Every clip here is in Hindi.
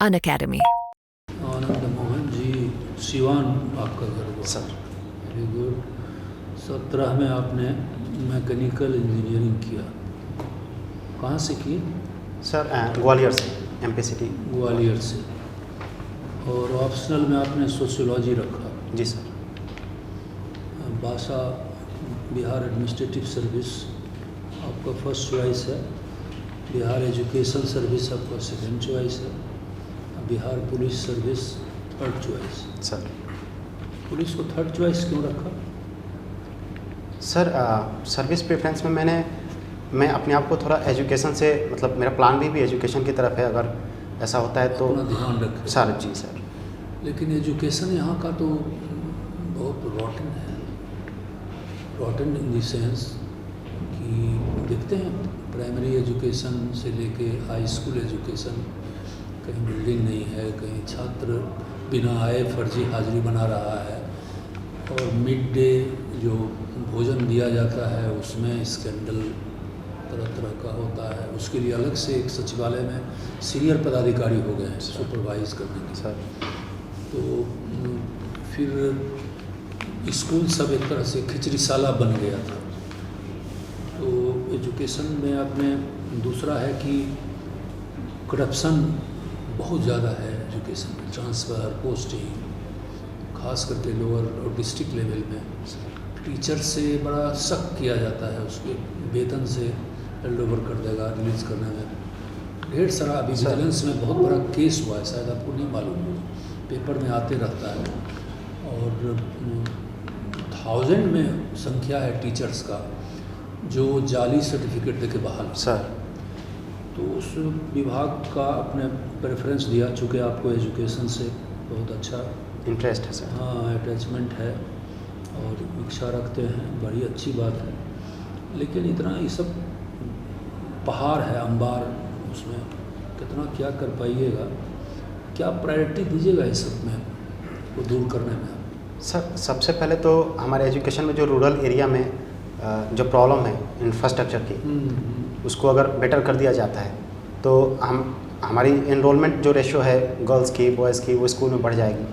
Unacademy. आनंद मोहन जी, सिवान आपका घर हुआ? सर। Very good. 17 में आपने मैकेनिकल इंजीनियरिंग किया, कहाँ से की? सर ग्वालियर से, एमपीसीटी ग्वालियर से। और ऑप्शनल में आपने सोशियोलॉजी रखा? जी सर। भाषा बिहार एडमिनिस्ट्रेटिव सर्विस आपका फर्स्ट चॉइस है, बिहार एजुकेशन सर्विस आपका सेकंड चॉइस है, Bihar police service third choice. Sir police को थर्ड चॉइस क्यों रखा? सर सर्विस प्रेफरेंस में मैं अपने आप को थोड़ा एजुकेशन से, मतलब मेरा प्लान भी एजुकेशन की तरफ है, अगर ऐसा होता है तो अपना ध्यान रखें। सर। जी सर। लेकिन एजुकेशन यहाँ का तो बहुत रॉटन है, रॉटन इन द सेंस कि देखते हैं प्राइमरी एजुकेशन से लेके हाई स्कूल एजुकेशन, कहीं बिल्डिंग नहीं है, कहीं छात्र बिना आए फर्जी हाजिरी बना रहा है, और मिड डे जो भोजन दिया जाता है उसमें स्कैंडल तरह तरह का होता है। उसके लिए अलग से एक सचिवालय में सीनियर पदाधिकारी हो गए हैं सुपरवाइज करने के। सर तो फिर स्कूल सब एक तरह से खिचड़ीशाला बन गया था। तो एजुकेशन में आपने दूसरा है कि करप्शन बहुत ज़्यादा है एजुकेशन में, ट्रांसफ़र, पोस्टिंग, खास करके लोअर और डिस्ट्रिक्ट लेवल में टीचर से बड़ा सख्त किया जाता है, उसके वेतन से हेल्ड ओवर कर देगा रिलीज करने में। ढेर सारा अभी विजिलेंस में बहुत बड़ा केस हुआ है, शायद आपको नहीं मालूम हो, पेपर में आते रहता है। और 1000 में संख्या है टीचर्स का जो जाली सर्टिफिकेट देके बहाल। सर तो उस विभाग का आपने प्रेफरेंस दिया, चूँकि आपको एजुकेशन से बहुत अच्छा इंटरेस्ट है सर। हाँ अटैचमेंट है और इच्छा रखते हैं, बड़ी अच्छी बात है। लेकिन इतना ये सब पहाड़ है, अंबार, उसमें कितना क्या कर पाइएगा, क्या प्रायोरिटी दीजिएगा इस सब में वो दूर करने में? सर सबसे पहले तो हमारे एजुकेशन में जो रूरल एरिया में जो प्रॉब्लम है इंफ्रास्ट्रक्चर की, उसको अगर बेटर कर दिया जाता है तो हमारी एनरोलमेंट जो रेशो है गर्ल्स की बॉयज़ की वो स्कूल में बढ़ जाएगी।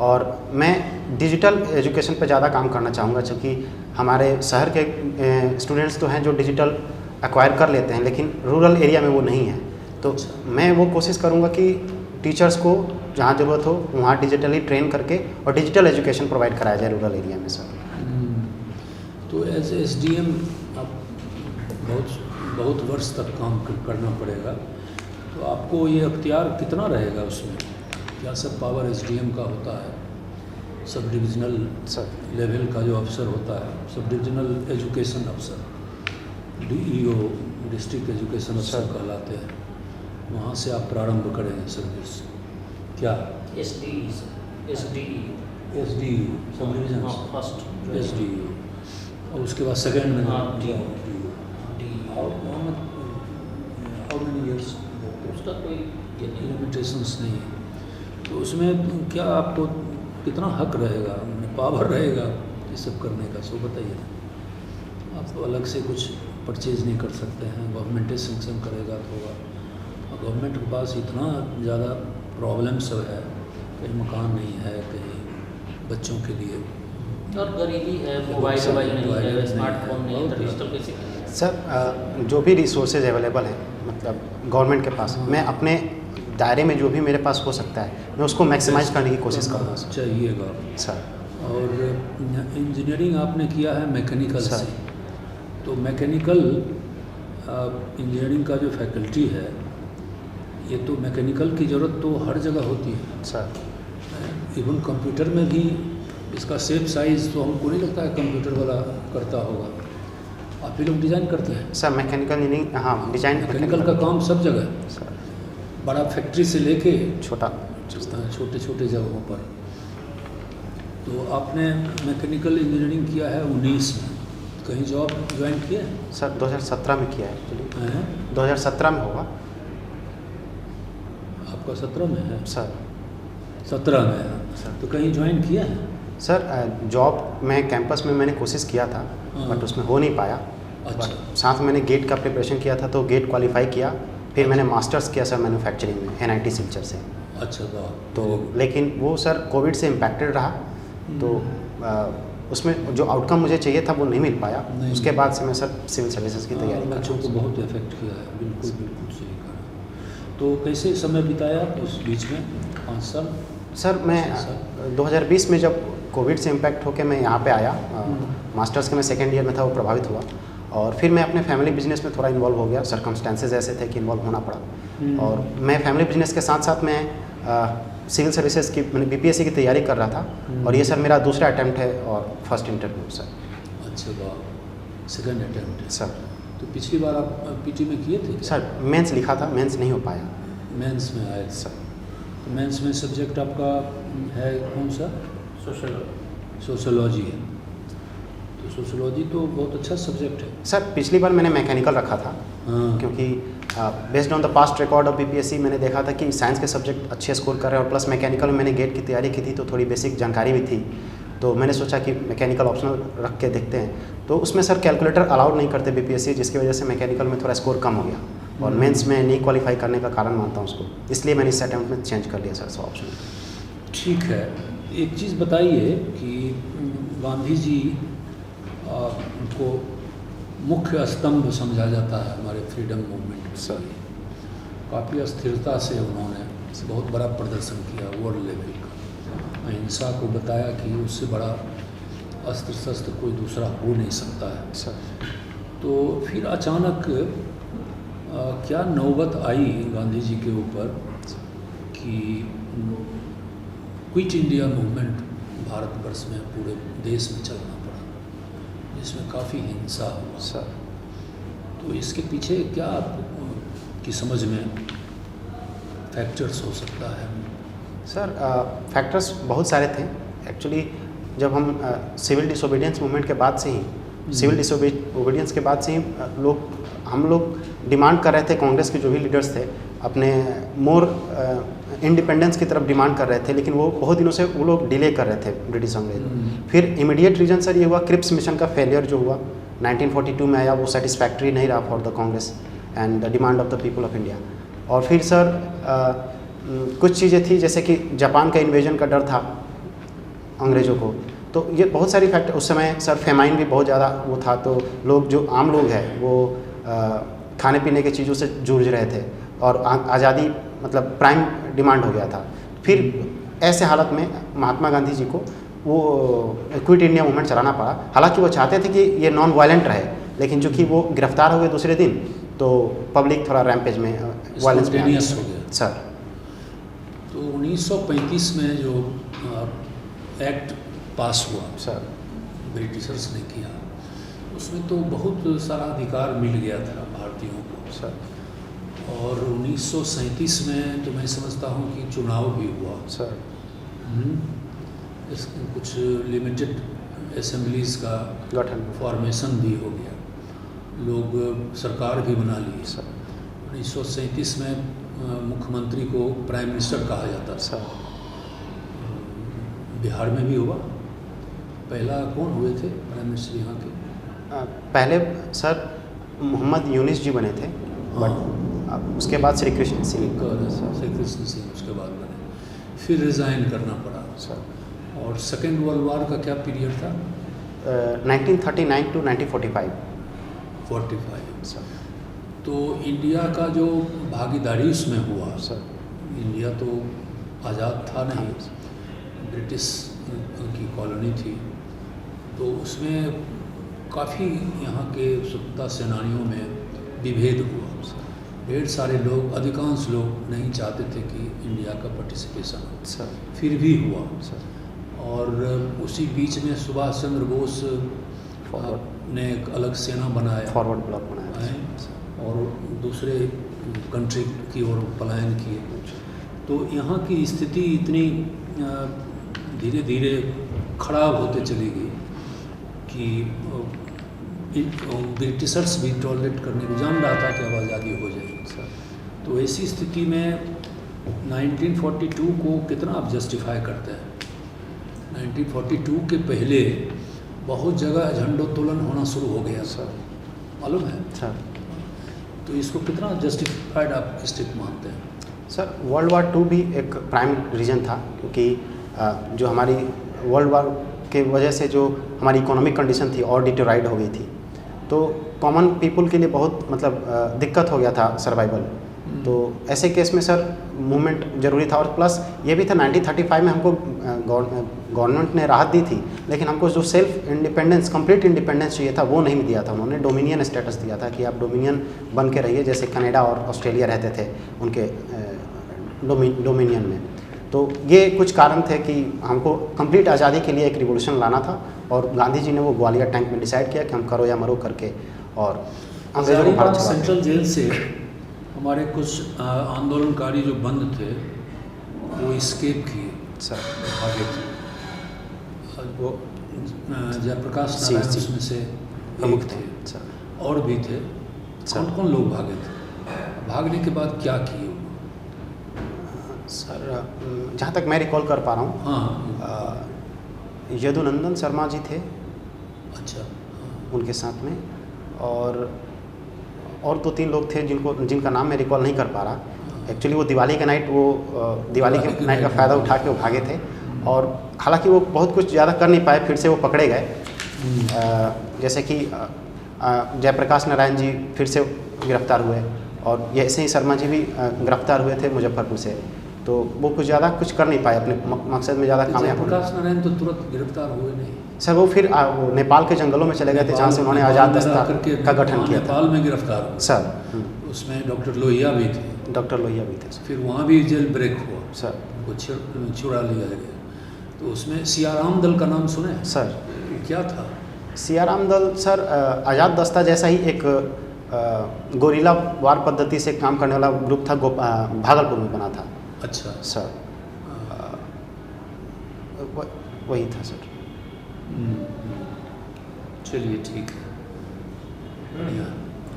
और मैं डिजिटल एजुकेशन पे ज़्यादा काम करना चाहूँगा, क्योंकि हमारे शहर के स्टूडेंट्स तो हैं जो डिजिटल एक्वायर कर लेते हैं, लेकिन रूरल एरिया में वो नहीं है। तो मैं वो कोशिश करूँगा कि टीचर्स को जहाँ ज़रूरत हो वहाँ डिजिटली ट्रेन करके और डिजिटल एजुकेशन प्रोवाइड कराया जाए रूरल एरिया में सर। तो एज SDM आप बहुत वर्ष तक काम करना पड़ेगा, तो आपको ये अख्तियार कितना रहेगा उसमें? क्या सब पावर SDM का होता है? सब डिविजनल लेवल का जो अफसर होता है, सब डिविजनल एजुकेशन अफसर, DEO डिस्ट्रिक्ट एजुकेशन अफसर कहलाते हैं, वहाँ से आप प्रारंभ करेंगे सर्विस? क्या SDE sub division first SDE, और उसके बाद सेकेंड में हाउ मेनी ईयर्स? उसका कोई लिमिटेशंस नहीं है। तो उसमें क्या आपको कितना हक रहेगा, पावर रहेगा ये सब करने का? सो बताइए। आप तो अलग से कुछ परचेज नहीं कर सकते हैं, गवर्नमेंट सेंक्शन करेगा तो होगा। और गवर्नमेंट के पास इतना ज़्यादा प्रॉब्लम सब है, कहीं मकान नहीं है, कहीं बच्चों के लिए और गरीबी है, मोबाइल नहीं है, स्मार्टफोन नहीं है, तो डिजिटल कैसे करेंगे? सर जो भी रिसोर्सेज अवेलेबल हैं मतलब गवर्नमेंट के पास, मैं अपने दायरे में जो भी मेरे पास हो सकता है मैं उसको मैक्सिमाइज करने की कोशिश करूँगा चाहिएगा सर। और इंजीनियरिंग आपने किया है मैकेनिकल सर। से, तो मैकेनिकल इंजीनियरिंग का जो फैकल्टी है, ये तो मैकेनिकल की ज़रूरत तो हर जगह होती है सर। इवन कंप्यूटर में भी इसका शेप साइज़ तो हमको नहीं लगता है कंप्यूटर वाला करता होगा, आप ही लोग डिज़ाइन करते हैं? सर मैकेनिकल इंजीनियरिंग, हाँ डिज़ाइन मैकेनिकल का काम सब जगह है सर, बड़ा फैक्ट्री से लेके छोटा छोटे छोटे जगहों पर। तो आपने मैकेनिकल इंजीनियरिंग किया है 19 में, कहीं जॉब ज्वाइन किया है? सर 2017 में किया है एक्चुअली। हैं? 2017 में होगा आपका 17 में है? सर। 17 में है, सर। तो कहीं ज्वाइन किया है? सर जॉब में कैंपस में मैंने कोशिश किया था बट उसमें हो नहीं पाया। अच्छा। बट साथ में मैंने गेट का प्रिपरेशन किया था, तो गेट क्वालिफाई किया फिर मैंने मास्टर्स किया सर मैन्युफैक्चरिंग में NIT सिलचर से। अच्छा वाह। तो लेकिन वो सर कोविड से इम्पैक्टेड रहा, तो उसमें जो आउटकम मुझे चाहिए था वो नहीं मिल पाया। नहीं उसके बाद से मैं सर सिविल सर्विसेज की तैयारी कर बच्चों रहा को हूँ। बहुत इफेक्ट किया है, बिल्कुल बिल्कुल सही कहा। तो कैसे समय बिताया उस बीच में 5 साल? सर मैं 2020 में जब कोविड से इम्पैक्ट होकर मैं यहाँ पे आया, मास्टर्स के मैं सेकेंड ईयर में था, वो प्रभावित हुआ और फिर मैं अपने फैमिली बिजनेस में थोड़ा इन्वॉल्व हो गया। सर्कमस्टेंसेस ऐसे थे कि इन्वॉल्व होना पड़ा और मैं फैमिली बिजनेस के साथ साथ मैं सिविल सर्विसेज की मैंने BPSC की तैयारी कर रहा था और ये सर मेरा दूसरा अटैम्प्ट है और फर्स्ट इंटरव्यू सर। अच्छा वाह, सेकंड अटेम्प्ट है सर। तो पिछली बार आप PT में किए थे क्या? सर मेंस लिखा था, मेंस नहीं हो पाया मेंस में आए सर। तो मेंस में सब्जेक्ट आपका है कौन सा? सोशोलॉजी है। तो सोशोलॉजी तो बहुत अच्छा सब्जेक्ट है। सर पिछली बार मैंने मैकेनिकल रखा था हाँ। क्योंकि based on the past record of BPSC मैंने देखा था कि साइंस के सब्जेक्ट अच्छे स्कोर कर रहे हैं और प्लस मैकेनिकल में मैंने गेट की तैयारी की थी तो थोड़ी बेसिक जानकारी भी थी, तो मैंने सोचा कि मैकेनिकल ऑप्शनल रख के देखते हैं। तो उसमें सर कैलकुलेटर अलाउड नहीं करते BPSC, जिसकी वजह से मैकेनिकल में थोड़ा स्कोर कम हो गया और मेंस में नहीं क्वालिफाई करने का कारण मानता हूँ उसको, इसलिए मैंने इस अटैम्प्ट में चेंज कर लिया सर सब ऑप्शन। ठीक है, एक चीज़ बताइए कि गांधी जी को मुख्य स्तंभ समझा जाता है हमारे फ्रीडम मूवमेंट में। सर काफ़ी अस्थिरता से उन्होंने बहुत बड़ा प्रदर्शन किया वर्ल्ड लेवल का, अहिंसा को बताया कि उससे बड़ा अस्त्र शस्त्र कोई दूसरा हो नहीं सकता है सर। तो फिर अचानक क्या नौबत आई गांधी जी के ऊपर कि क्विट इंडिया मूवमेंट भारतवर्ष में पूरे देश में चलना पड़ा, जिसमें काफ़ी हिंसा हुआ सर। तो इसके पीछे क्या आपकी समझ में फैक्टर्स हो सकता है? सर फैक्टर्स बहुत सारे थे एक्चुअली। जब हम सिविल डिसोबीडियंस मूवमेंट के बाद से ही सिविल डिसोबीडियंस के बाद से ही हम लोग डिमांड कर रहे थे, कांग्रेस के जो भी लीडर्स थे अपने मोर इंडिपेंडेंस की तरफ डिमांड कर रहे थे, लेकिन वो बहुत दिनों से वो लोग डिले कर रहे थे ब्रिटिश अंग्रेज। फिर इमीडिएट रीजन सर ये हुआ क्रिप्स मिशन का फेलियर जो हुआ 1942 में आया, वो सेटिस्फैक्ट्री नहीं रहा for the Congress and the demand of the people of India. और फिर सर कुछ चीज़ें थी जैसे कि जापान का इन्वेजन का डर था अंग्रेज़ों को, तो ये बहुत सारी फैक्टर। उस समय सर फेमाइन भी बहुत ज़्यादा वो था, तो लोग जो आम लोग हैं वो खाने पीने की चीज़ों से जूझ रहे थे और आज़ादी मतलब प्राइम डिमांड हो गया था। फिर ऐसे हालत में महात्मा गांधी जी को वो क्विट इंडिया मूवमेंट चलाना पड़ा। हालांकि वो चाहते थे कि ये नॉन वायलेंट रहे, लेकिन चूँकि वो गिरफ्तार हो गए दूसरे दिन तो पब्लिक थोड़ा रैम्पेज में वायलेंस में हो गया सर। तो 1935 में जो एक्ट पास हुआ सर ब्रिटिशर्स ने किया, उसमें तो बहुत सारा अधिकार मिल गया था भारतीयों को सर। और 1937 में तो मैं समझता हूँ कि चुनाव भी हुआ सर। कुछ लिमिटेड असेंबलीज़ का गठन फॉर्मेशन भी हो गया, लोग सरकार भी बना ली सर। 1937 में मुख्यमंत्री को प्राइम मिनिस्टर कहा जाता था। सर बिहार में भी हुआ। पहला कौन हुए थे प्राइम मिनिस्टर यहाँ के? पहले सर मोहम्मद यूनिस जी बने थे, बट उसके बाद श्री कृष्ण सिंह उसके बाद बने, फिर रिज़ाइन करना पड़ा सर। और सेकेंड वर्ल्ड वार का क्या पीरियड था? 1939 to 1945 45 सर। तो इंडिया का जो भागीदारी उसमें हुआ सर। इंडिया तो आज़ाद था नहीं, ब्रिटिश की कॉलोनी थी, तो उसमें काफ़ी यहाँ के स्वतंत्रता सेनानियों में विभेद हुआ। ढेर सारे लोग, अधिकांश लोग नहीं चाहते थे कि इंडिया का पार्टिसिपेशन हो, सर। फिर भी हुआ सर। और उसी बीच में सुभाष चंद्र बोस ने एक अलग सेना बनाया, फॉरवर्ड ब्लॉक बनाया और दूसरे कंट्री की ओर पलायन किए। तो यहाँ की स्थिति इतनी धीरे धीरे खराब होते चली गई कि ब्रिटिशर्स भी टॉलरेट करने को जान रहा था कि अब आज़ादी हो जाएगी। तो ऐसी स्थिति में 1942 को कितना आप जस्टिफाई करते हैं? 1942 के पहले बहुत जगह झंडोत्तोलन होना शुरू हो गया, सर। मालूम है? सर। तो तो इसको कितना जस्टिफाइड आप स्टेट मानते हैं? सर वर्ल्ड वार 2 भी एक प्राइम रीजन था, क्योंकि जो हमारी वर्ल्ड वार के वजह से जो हमारी इकोनॉमिक कंडीशन थी और डिटेराइड हो गई थी, तो कॉमन पीपल के लिए बहुत मतलब दिक्कत हो गया था सर्वाइवल। तो ऐसे केस में सर मूवमेंट ज़रूरी था, और प्लस ये भी था 1935 में हमको गवर्नमेंट ने राहत दी थी, लेकिन हमको जो सेल्फ इंडिपेंडेंस, कंप्लीट इंडिपेंडेंस चाहिए था वो नहीं दिया था। उन्होंने डोमिनियन स्टेटस दिया था कि आप डोमिनियन बन के रहिए, जैसे कनाडा और ऑस्ट्रेलिया रहते थे उनके डोमिनियन में। तो ये कुछ कारण थे कि हमको कंप्लीट आज़ादी के लिए एक रिवोल्यूशन लाना था, और गांधी जी ने वो ग्वालियर टैंक में डिसाइड किया कि हम करो या मरो करके, और अंग्रेजों को भारत छुड़ा सेंट्रल जेल से हमारे कुछ आंदोलनकारी जो बंद थे वो स्केप किए, सर भागे थे। और वो जयप्रकाश सी- नारायण सी- उसमें से प्रमुख एक थे थे, सर। और भी थे। कौन कौन लोग भागे थे? भागने के बाद क्या किए? सर जहाँ तक मैं रिकॉल कर पा रहा हूँ, हाँ, यदुनंदन शर्मा जी थे अच्छा, उनके साथ में, और 2-3 लोग थे जिनका नाम मैं रिकॉल नहीं कर पा रहा। एक्चुअली वो दिवाली के नाइट दिवाली के नाइट का फ़ायदा उठा के वो भागे थे, और हालांकि वो बहुत कुछ ज़्यादा कर नहीं पाए, फिर से वो पकड़े गए। जैसे कि जयप्रकाश नारायण जी फिर से गिरफ्तार हुए, और ऐसे ही शर्मा जी भी गिरफ्तार हुए थे मुजफ्फरपुर से। तो वो कुछ ज़्यादा कुछ कर नहीं पाए, अपने मकसद में ज़्यादा कामयाब हो जयप्रकाश नारायण तो तुरंत गिरफ्तार हुए नहीं सर। वो फिर वो नेपाल के जंगलों में चले गए थे, जहाँ से उन्होंने आज़ाद दस्ता का गठन किया था नेपाल में गिरफ्तार हुए सर। उसमें डॉक्टर लोहिया भी थे, डॉक्टर लोहिया भी थे सर। फिर वहाँ भी जेल ब्रेक हुआ, सर वो छुड़ा लिया गया। तो उसमें सियाराम दल का नाम सुने हैं? सर क्या था? सियाराम दल सर आज़ाद दस्ता जैसा ही एक गोरिल्ला वार पद्धति से काम करने वाला ग्रुप था, भागलपुर में बना था अच्छा, सर। वही था सर। चलिए ठीक है, बढ़िया।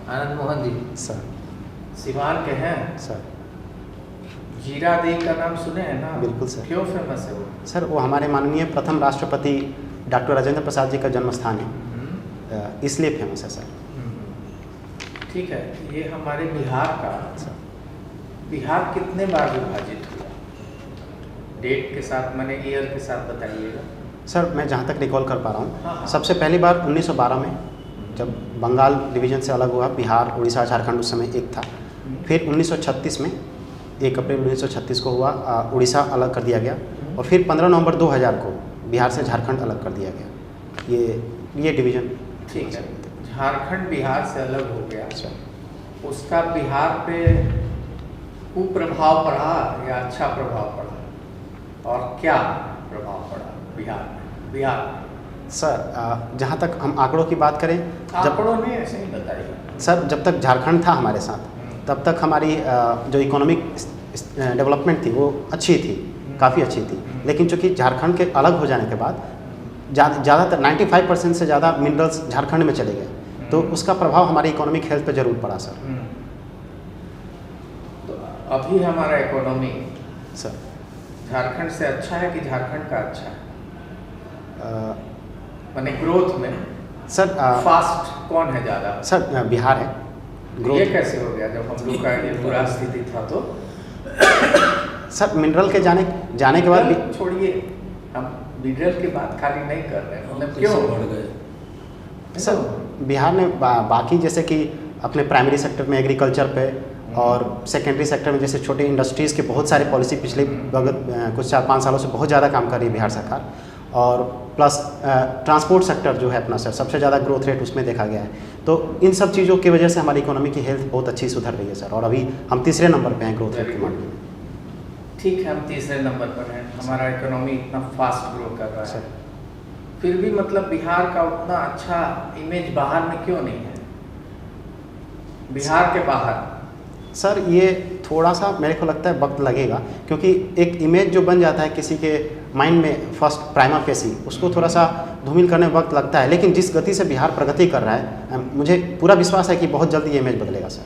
आनंद मोहन जी सर सिवान के हैं, सर जीरा देई का नाम सुने हैं ना? बिल्कुल सर। क्यों फेमस है वो? सर वो हमारे माननीय प्रथम राष्ट्रपति डॉक्टर राजेंद्र प्रसाद जी का जन्म स्थान है, इसलिए फेमस है सर। ठीक है, ये हमारे बिहार का, बिहार कितने बार विभाजित हुआ? डेट के साथ, मैंने ईयर के साथ बताइएगा। सर मैं जहाँ तक रिकॉल कर पा रहा हूँ, हाँ। सबसे पहली बार 1912 में जब बंगाल डिवीज़न से अलग हुआ, बिहार उड़ीसा झारखंड उस समय एक था। फिर 1936 में 1 अप्रैल 1936 को हुआ, उड़ीसा अलग कर दिया गया, और फिर 15 नवंबर 2000 को बिहार से झारखंड अलग कर दिया गया। ये डिवीज़न ठीक है, झारखंड बिहार से अलग हो गया, सर। उसका बिहार पे कुप्रभाव पड़ा या अच्छा प्रभाव पड़ा, और क्या प्रभाव पड़ा बिहार में? सर जहाँ तक हम आंकड़ों की बात करें, आंकड़ों ने ऐसे ही बताइए सर जब तक झारखंड था हमारे साथ, तब तक हमारी जो इकोनॉमिक डेवलपमेंट थी वो अच्छी थी, काफ़ी अच्छी थी। लेकिन चूँकि झारखंड के अलग हो जाने के बाद ज़्यादातर 95% से ज़्यादा मिनरल्स झारखंड में चले गए, तो उसका प्रभाव हमारी इकोनॉमिक हेल्थ पे ज़रूर पड़ा सर। तो अभी हमारा इकोनॉमी सर झारखंड से अच्छा है कि झारखंड का अच्छा है? माने ग्रोथ में सर फास्ट कौन है ज़्यादा? सर बिहार है ये ग्रोथ। कैसे हो गया जब हम लोग का ये बुरा स्थिति था? तो सर मिनरल के जाने के बाद भी छोड़िए, हम मिनरल की बात खाली नहीं कर रहे हैं, मतलब कैसे क्यों बढ़ गए? सर बिहार ने बाकी जैसे कि अपने प्राइमरी सेक्टर में एग्रीकल्चर पे, और सेकेंडरी सेक्टर में जैसे छोटे इंडस्ट्रीज़ के बहुत सारे पॉलिसी पिछले कुछ 4-5 सालों से बहुत ज़्यादा काम कर रही है बिहार सरकार। और प्लस ट्रांसपोर्ट सेक्टर जो है अपना सर, सबसे ज़्यादा ग्रोथ रेट उसमें देखा गया है। तो इन सब चीज़ों की वजह से हमारी इकोनॉमी की हेल्थ बहुत अच्छी सुधर रही है सर, और अभी हम 3रे नंबर पे हैं ग्रोथ रेट के मामले में। ठीक है, हम 3रे नंबर पर हैं, हमारा इकोनॉमी इतना फास्ट ग्रो कर रहा है, सर फिर भी मतलब बिहार का उतना अच्छा इमेज बाहर में क्यों नहीं है? बिहार के बाहर सर ये थोड़ा सा मेरे को लगता है वक्त लगेगा, क्योंकि एक इमेज जो बन जाता है किसी के माइंड में फर्स्ट प्राइमा फेसी, उसको थोड़ा सा धूमिल करने में वक्त लगता है। लेकिन जिस गति से बिहार प्रगति कर रहा है, मुझे पूरा विश्वास है कि बहुत जल्दी ये इमेज बदलेगा सर।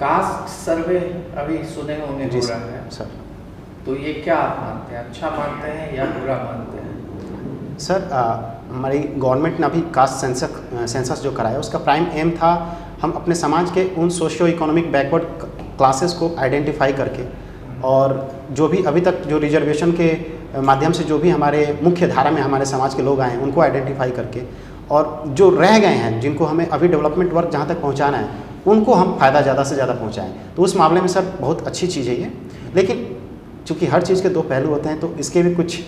कास्ट सर्वे अभी सुने होंगे हो रहा है सर। तो ये क्या आप मानते हैं, अच्छा मानते हैं या बुरा मानते हैं? सर हमारी गवर्नमेंट ने अभी कास्ट सेंसस जो कराया, उसका प्राइम एम था हम अपने समाज के उन सोशियो इकोनॉमिक बैकवर्ड क्लासेस को आइडेंटिफाई करके और जो भी अभी तक जो रिजर्वेशन के माध्यम से जो भी हमारे मुख्य धारा में हमारे समाज के लोग आए हैं उनको आइडेंटिफाई करके और जो रह गए हैं जिनको हमें अभी डेवलपमेंट वर्क जहाँ तक पहुँचाना है उनको हम फ़ायदा ज़्यादा से ज़्यादा पहुँचाएँ। तो उस मामले में सर बहुत अच्छी चीज़ है ये, लेकिन चूँकि हर चीज़ के दो पहलू होते हैं तो इसके भी कुछ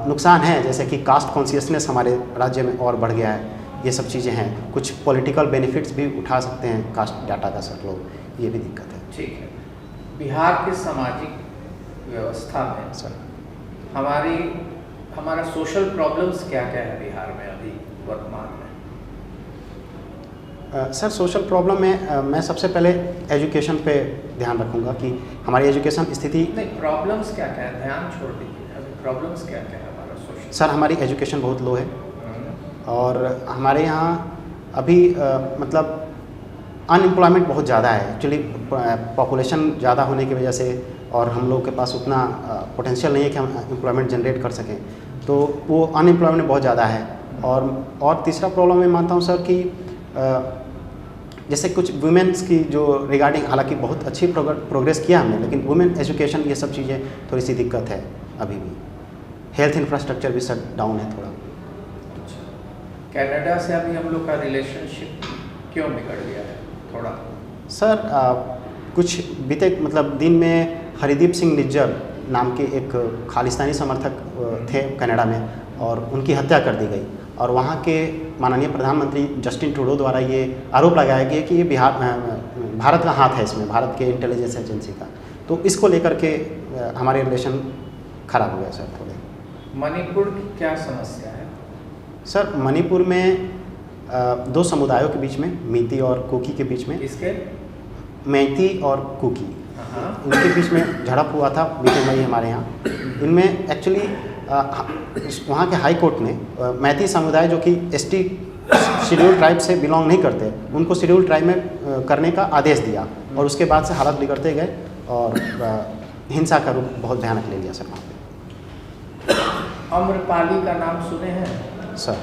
नुकसान हैं, जैसे कि कास्ट कॉन्शियसनेस हमारे राज्य में और बढ़ गया है, ये सब चीज़ें हैं। कुछ पॉलिटिकल बेनिफिट्स भी उठा सकते हैं कास्ट डाटा का सर लोग, ये भी दिक्कत है। ठीक है, बिहार के सामाजिक व्यवस्था में सर हमारा सोशल प्रॉब्लम्स क्या क्या है बिहार में अभी वर्तमान में? सर सोशल प्रॉब्लम में मैं सबसे पहले एजुकेशन पे ध्यान रखूँगा कि हमारी एजुकेशन स्थिति। नहीं, प्रॉब्लम्स क्या क्या है, ध्यान छोड़ दीजिए, अभी प्रॉब्लम्स क्या क्या है हमारा सोशल? सर हमारी एजुकेशन बहुत लो है और हमारे यहाँ अभी मतलब अनएम्प्लॉयमेंट बहुत ज़्यादा है। एक्चुअली पॉपुलेशन ज़्यादा होने की वजह से और हम लोग के पास उतना पोटेंशियल नहीं है कि हम एम्प्लॉयमेंट जनरेट कर सकें, तो वो अनएम्प्लॉयमेंट बहुत ज़्यादा है। और तीसरा प्रॉब्लम मैं मानता हूँ सर कि जैसे कुछ वुमेन्स की जो रिगार्डिंग, हालांकि बहुत अच्छी प्रोग्रेस किया हमने, लेकिन वुमेन एजुकेशन ये सब चीज़ें थोड़ी सी दिक्कत है अभी भी। हेल्थ इंफ्रास्ट्रक्चर भी सर डाउन है थोड़ा। कनाडा से अभी हम लोग का रिलेशनशिप क्यों बिगड़ गया है थोड़ा? सर कुछ बीते मतलब दिन में हरिदीप सिंह निज्जर नाम के एक खालिस्तानी समर्थक थे कनाडा में और उनकी हत्या कर दी गई और वहाँ के माननीय प्रधानमंत्री जस्टिन ट्रूडो द्वारा ये आरोप लगाया गया कि ये भारत का हाथ है इसमें, भारत के इंटेलिजेंस एजेंसी का। तो इसको लेकर के हमारे रिलेशन ख़राब हो गया सर थोड़े। मणिपुर की क्या समस्या है? सर मणिपुर में दो समुदायों के बीच में, मीती और कुकी के बीच में, किसके? मैती और कुकी, उनके बीच में झड़प हुआ था बीते मई हमारे यहाँ। इनमें एक्चुअली वहाँ के हाई कोर्ट ने मैती समुदाय जो कि एसटी शेड्यूल ट्राइब से बिलोंग नहीं करते, उनको शेड्यूल ट्राइब में करने का आदेश दिया और उसके बाद से हालत बिगड़ते गए और हिंसा का रूप बहुत भयानक ले लिया सर वहाँ पे। अम्रपाली का नाम सुने हैं सर?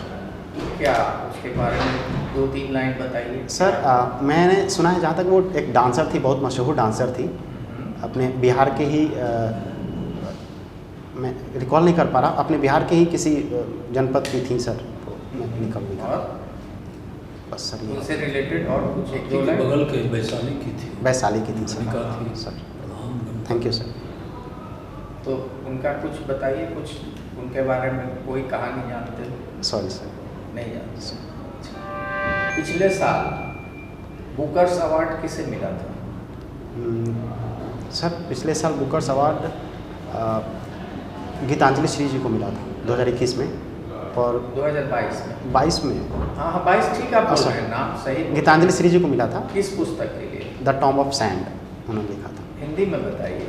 क्या उसके बारे में 2-3 लाइन बताइए। सर मैंने सुना है, जहाँ तक वो एक डांसर थी, बहुत मशहूर डांसर थी, अपने बिहार के ही मैं रिकॉल नहीं कर पा रहा, अपने बिहार के ही किसी जनपद की थी सर, तो मैं निकल नहीं और बस सर ये उनसे रिलेटेड और कुछ एक के दो लाइन? बगल के वैशाली की थी, वैशाली की थी सर। मणिका थी sir Pradhan. Thank you sir. तो उनका कुछ बताइए, कुछ उनके बारे में कोई कहानी जानते हो? Sorry sir. नहीं जानते सर। पिछले साल बुकर्स अवार्ड किसे मिला था? सर पिछले साल बुकर्स अवार्ड गीतांजलि श्री जी को मिला था 2021 में और 2022 में। 22 में हाँ 22 ठीक है, आप बोल अच्छा। रहे हैं नाम सही। गीतांजलि श्री जी को मिला था। किस पुस्तक के लिए? द टॉम्ब ऑफ सैंड उन्होंने लिखा था। हिंदी में बताइए।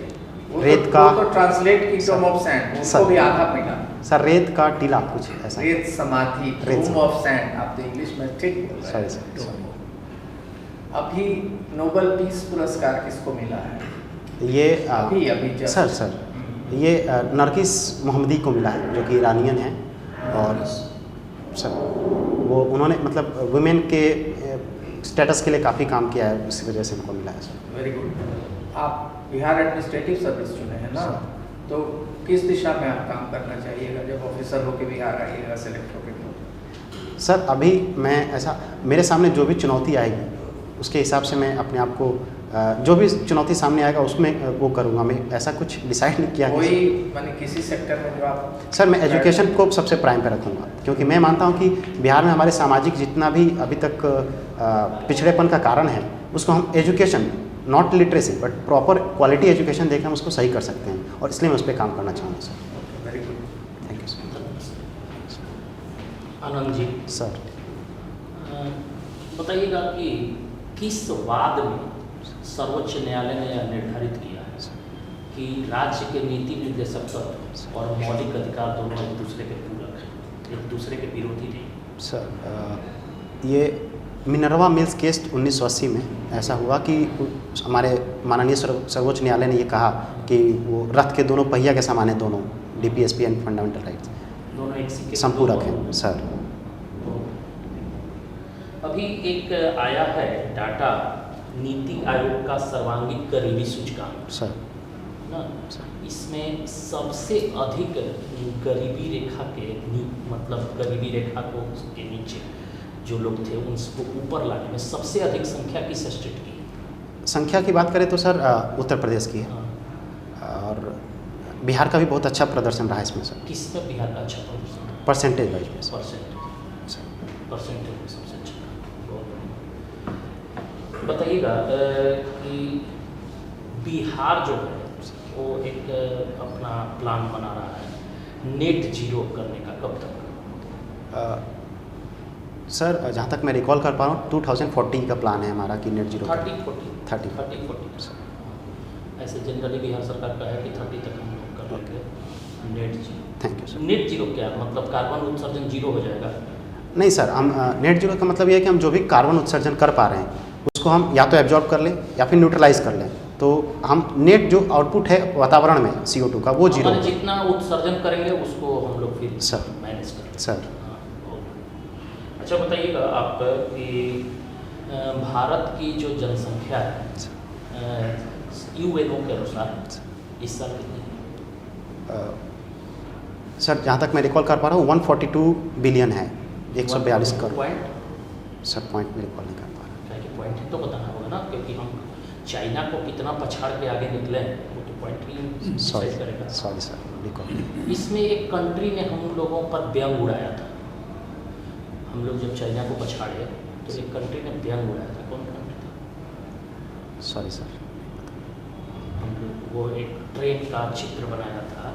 रेत का, वो तो ट्रांसलेट की टॉम्ब ऑफ सैंड, उसको भी आधा मिला सर। रेत का टीला कुछ ऐसा। रेत समाधि, टॉम्ब ऑफ सैंड। आप तो इंग्लिश में ठीक बोल रहे हैं। सर। अभी नोबेल पीस पुरस्कार किसको मिला है? ये अभी just। सर ये नरगिस मोहम्मदी को मिला है, जो कि ईरानियन है और सर वो उन्होंने मतलब वुमेन के स्टेटस के लिए काफ़ी काम किया है, इसी वजह से उनको मिला है सर। Very good. आप बिहार एडमिनिस्ट्रेटिव सर्विस चुने हैं ना, तो किस दिशा में आप काम करना चाहिएगा जब ऑफिसर होकर बिहार आइएगा, सेलेक्ट होकर? सर अभी मैं ऐसा, मेरे सामने जो भी चुनौती आएगी उसके हिसाब से मैं अपने आप को जो भी चुनौती सामने आएगा उसमें वो करूँगा। मैं ऐसा कुछ डिसाइड नहीं किया। कोई माने किसी सेक्टर में जो आप? सर मैं एजुकेशन को सबसे प्राइम पे रखूँगा, क्योंकि मैं मानता हूँ कि बिहार में हमारे सामाजिक जितना भी अभी तक पिछड़ेपन का कारण है उसको हम education, not literacy but proper quality education देकर हम उसको सही कर सकते हैं और इसलिए मैं उस पर काम करना चाहूँगा sir. Very good, thank you sir. Anand ji sir बताइएगा कि किस वाद में सर्वोच्च न्यायालय ने यह निर्धारित किया है कि राज्य के नीति निर्देशक तत्व और मौलिक अधिकार दोनों एक दूसरे के पूरक हैं, एक दूसरे के विरोधी नहीं? सर ये मिनर्वा मिल्स केस 1980 में ऐसा हुआ कि हमारे माननीय सर्वोच्च न्यायालय ने ये कहा कि वो रथ के दोनों पहिया के समान है, दोनों DPSP एंड फंडामेंटल राइट्स दोनों एक सिक्के संपूरक हैं सर। अभी एक आया है डाटा नीति आयोग का सर्वांगीण गरीबी सूचकांक सर ना, इसमें सबसे अधिक गरीबी रेखा के मतलब गरीबी रेखा को के नीचे जो लोग थे उनको ऊपर लाने में सबसे अधिक संख्या किस स्टेट की है? संख्या की बात करें तो सर उत्तर प्रदेश की है, हाँ। और बिहार का भी बहुत अच्छा प्रदर्शन रहा इसमें सर, किस में बिहार का अच्छा प्रदर्शन है? परसेंटेज वाइज में सर। परसेंटेज में सबसे अच्छा। बहुत बढ़िया। बताइएगा कि बिहार जो है वो एक अपना प्लान बना रहा है नेट जीरो करने का, कब तक? सर जहाँ तक मैं रिकॉल कर पा रहा हूँ 2040 का प्लान है हमारा कि नेट जीरो 30-40 ऐसे जनरली बिहार सरकार का है कि 30 तक हम लोग कर लेंगे net zero. Thank you sir. Net zero क्या मतलब कार्बन उत्सर्जन जीरो हो जाएगा? नहीं सर, हम नेट जीरो का मतलब ये है कि हम जो भी कार्बन उत्सर्जन कर पा रहे हैं उसको हम या तो एब्जॉर्ब कर लें या फिर न्यूट्रलाइज कर लें, तो हम नेट जो आउटपुट है वातावरण में CO2 का वो जीरो हमारे जितना उत्सर्जन करेंगे उसको हम लोग फिर सर मैनेज करेंगे। सर। हाँ, बहुत बढ़िया। अच्छा बताइएगा आप कि भारत की जो जनसंख्या है UNO के अनुसार इस साल कितनी है? सर जहाँ तक मैं रिकॉल कर पा रहा हूँ 142 बिलियन है, 142 करोड़। पॉइंट सर पॉइंट में रिकॉल नहीं कर पा रहा। क्या पॉइंट ही तो बताना होगा ना, क्योंकि हम चाइना को कितना पछाड़ के आगे निकले हैं वो तो पॉइंट ही डिसाइड करेगा। Sorry sir recall. इसमें एक कंट्री ने हम लोगों पर व्यंग उड़ाया था। हम लोग जब चाइना को पछाड़े तो एक कंट्री ने व्यंग उड़ाया था। कौन कंट्री था? Sorry sir. हम लोग वो एक ट्रेन का चित्र बनाया था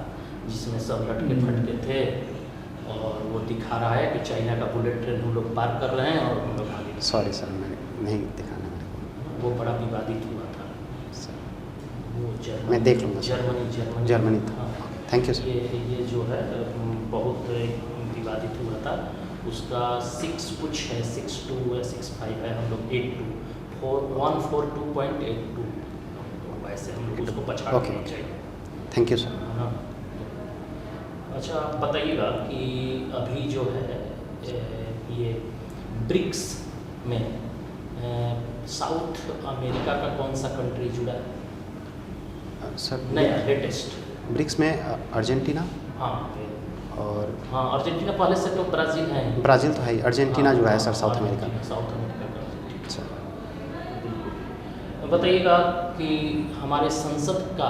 जिसमें सब लटके फटके थे और वो दिखा रहा है कि चाइना का बुलेट ट्रेन हम लोग पार कर रहे हैं और हम लोग आगे। सॉरी सर मैंने नहीं दिखाना मेरे को। वो बड़ा विवादित हुआ था। सर वो जर्मनी, मैं देख लूँगा सर। जर्मनी था। हाँ। Thank you sir. ये जो है बहुत विवादित हुआ था। उसका 6 कुछ है, 6.2 है, 6.5 है, हम लोग 142.82 वैसे हम लोग उसको पछाड़ ओके, देना चाहिए। Thank you sir. हाँ। अच्छा बताइएगा कि अभी जो है ये ब्रिक्स में साउथ अमेरिका का कौन सा कंट्री जुड़ा है सर नया लेटेस्ट? ब्रिक्स में अर्जेंटीना हाँ और हाँ, अर्जेंटीना पहले से तो ब्राज़ील है ही। ब्राज़ील तो है ही, अर्जेंटीना जो है sir south Argentina, America. South America का अर्जेंटीना। सर बिल्कुल। बताइएगा कि हमारे संसद का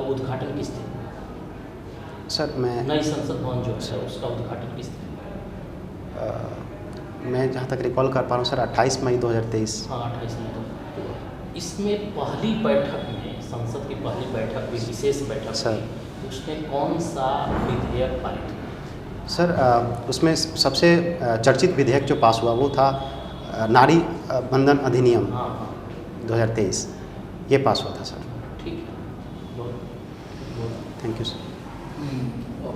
उद्घाटन किस दिन? सर मैं नई संसद भवन जो है उसका उद्घाटन किस दिन? मैं जहाँ तक रिकॉल कर पा रहा हूँ सर 28 मई 2023। हाँ 28 मई को। इसमें पहली बैठक में, संसद की पहली बैठक भी विशेष बैठक सर। थी, उसमें कौन सा विधेयक पारित हुआ? सर उसमें सबसे चर्चित विधेयक जो पास हुआ वो था नारी बंधन अधिनियम हाँ हाँ 2023, ये पास हुआ था सर। ठीक है, बहुत थैंक यू सर। और